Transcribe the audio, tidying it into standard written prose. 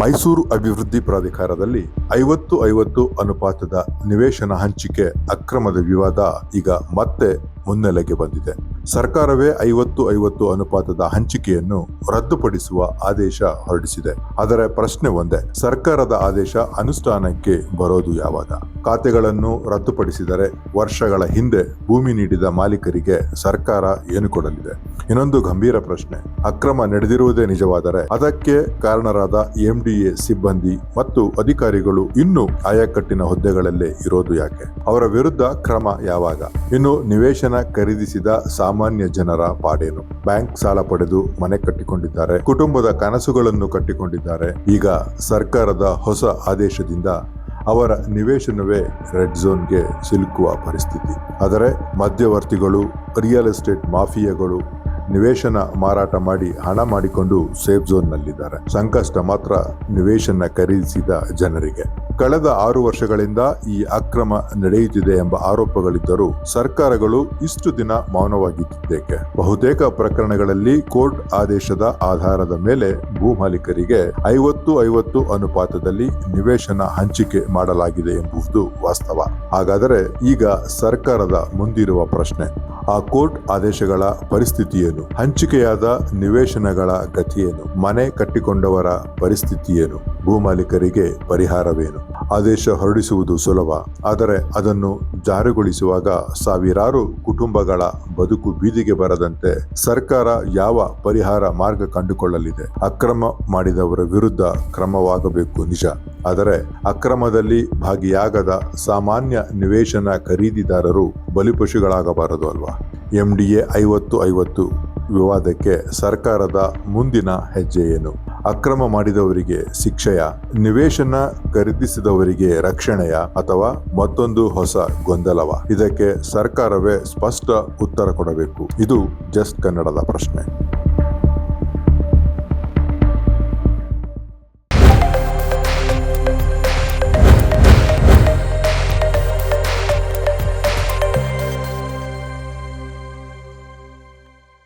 ಮೈಸೂರು ಅಭಿವೃದ್ಧಿ ಪ್ರಾಧಿಕಾರದಲ್ಲಿ 50-50 ಅನುಪಾತದ ನಿವೇಶನ ಹಂಚಿಕೆ ಅಕ್ರಮದ ವಿವಾದ ಈಗ ಮತ್ತೆ ಮುನ್ನೆಲೆಗೆ ಬಂದಿದೆ. ಸರ್ಕಾರವೇ 50-50 ಅನುಪಾತದ ಹಂಚಿಕೆಯನ್ನು ರದ್ದುಪಡಿಸುವ ಆದೇಶ ಹೊರಡಿಸಿದೆ. ಆದರೆ ಪ್ರಶ್ನೆ ಒಂದೇ, ಸರ್ಕಾರದ ಆದೇಶ ಅನುಷ್ಠಾನಕ್ಕೆ ಬರೋದು ಯಾವಾಗ? ಖಾತೆಗಳನ್ನು ರದ್ದುಪಡಿಸಿದರೆ ವರ್ಷಗಳ ಹಿಂದೆ ಭೂಮಿ ನೀಡಿದ ಮಾಲೀಕರಿಗೆ ಸರ್ಕಾರ ಏನು ಕೊಡಲಿದೆ? ಇನ್ನೊಂದು ಗಂಭೀರ ಪ್ರಶ್ನೆ, ಅಕ್ರಮ ನಡೆದಿರುವುದೇ ನಿಜವಾದರೆ ಅದಕ್ಕೆ ಕಾರಣರಾದ ಎಂಡಿಎ ಸಿಬ್ಬಂದಿ ಮತ್ತು ಅಧಿಕಾರಿಗಳು ಇನ್ನೂ ಆಯಕಟ್ಟಿನ ಹುದ್ದೆಗಳಲ್ಲೇ ಇರೋದು ಯಾಕೆ? ಅವರ ವಿರುದ್ಧ ಕ್ರಮ ಯಾವಾಗ? ಇನ್ನು ನಿವೇಶನ ಖರೀದಿಸಿದ ಸಾಮಾನ್ಯ ಜನರ ಪಾಡೇನು? ಬ್ಯಾಂಕ್ ಸಾಲ ಪಡೆದು ಮನೆ ಕಟ್ಟಿಕೊಂಡಿದ್ದಾರೆ, ಕುಟುಂಬದ ಕನಸುಗಳನ್ನು ಕಟ್ಟಿಕೊಂಡಿದ್ದಾರೆ. ಈಗ ಸರ್ಕಾರದ ಹೊಸ ಆದೇಶದಿಂದ ಅವರ ನಿವೇಶನವೇ ರೆಡ್ ಝೋನ್ಗೆ ಸಿಲುಕುವ ಪರಿಸ್ಥಿತಿ. ಆದರೆ ಮಧ್ಯವರ್ತಿಗಳು, ರಿಯಲ್ ಎಸ್ಟೇಟ್ ಮಾಫಿಯಾಗಳು ನಿವೇಶನ ಮಾರಾಟ ಮಾಡಿ ಹಣ ಮಾಡಿಕೊಂಡು ಸೇಫ್ ಝೋನ್ನಲ್ಲಿದ್ದಾರೆ. ಸಂಕಷ್ಟ ಮಾತ್ರ ನಿವೇಶನ ಖರೀದಿಸಿದ ಜನರಿಗೆ. ಕಳೆದ 6 ವರ್ಷಗಳಿಂದ ಈ ಅಕ್ರಮ ನಡೆಯುತ್ತಿದೆ ಎಂಬ ಆರೋಪಗಳಿದ್ದರೂ ಸರ್ಕಾರಗಳು ಇಷ್ಟು ದಿನ ಮೌನವಾಗಿದ್ದೇಕೆ? ಬಹುತೇಕ ಪ್ರಕರಣಗಳಲ್ಲಿ ಕೋರ್ಟ್ ಆದೇಶದ ಆಧಾರದ ಮೇಲೆ ಭೂ ಮಾಲೀಕರಿಗೆ 50-50 ಅನುಪಾತದಲ್ಲಿ ನಿವೇಶನ ಹಂಚಿಕೆ ಮಾಡಲಾಗಿದೆ ಎಂಬುದು ವಾಸ್ತವ. ಹಾಗಾದರೆ ಈಗ ಸರ್ಕಾರದ ಮುಂದಿರುವ ಪ್ರಶ್ನೆ, ಆ ಕೋರ್ಟ್ ಆದೇಶಗಳ ಪರಿಸ್ಥಿತಿ ಏನು? ಹಂಚಿಕೆಯಾದ ನಿವೇಶನಗಳ ಗತಿಯೇನು? ಮನೆ ಕಟ್ಟಿಕೊಂಡವರ ಪರಿಸ್ಥಿತಿ ಏನು? ಭೂ ಮಾಲೀಕರಿಗೆ ಪರಿಹಾರವೇನು? ಆದೇಶ ಹೊರಡಿಸುವುದು ಸುಲಭ, ಆದರೆ ಅದನ್ನು ಜಾರಿಗೊಳಿಸುವಾಗ ಸಾವಿರಾರು ಕುಟುಂಬಗಳ ಬದುಕು ಬೀದಿಗೆ ಬರದಂತೆ ಸರ್ಕಾರ ಯಾವ ಪರಿಹಾರ ಮಾರ್ಗ ಕಂಡುಕೊಳ್ಳಲಿದೆ? ಅಕ್ರಮ ಮಾಡಿದವರ ವಿರುದ್ಧ ಕ್ರಮವಾಗಬೇಕು ನಿಜ, ಆದರೆ ಅಕ್ರಮದಲ್ಲಿ ಭಾಗಿಯಾಗದ ಸಾಮಾನ್ಯ ನಿವೇಶನ ಖರೀದಿದಾರರು ಬಲಿಪಶುಗಳಾಗಬಾರದು ಅಲ್ವಾ? ಎಂಡಿಎ 50-50 ವಿವಾದಕ್ಕೆ ಸರ್ಕಾರದ ಮುಂದಿನ ಹೆಜ್ಜೆ ಏನು? ಅಕ್ರಮ ಮಾಡಿದವರಿಗೆ ಶಿಕ್ಷೆಯ, ನಿವೇಶನ ಖರೀದಿಸಿದವರಿಗೆ ರಕ್ಷಣೆಯ, ಅಥವಾ ಮತ್ತೊಂದು ಹೊಸ ಗೊಂದಲವ? ಇದಕ್ಕೆ ಸರ್ಕಾರವೇ ಸ್ಪಷ್ಟ ಉತ್ತರ ಕೊಡಬೇಕು. ಇದು ಜಸ್ಟ್ ಕನ್ನಡದ ಪ್ರಶ್ನೆ.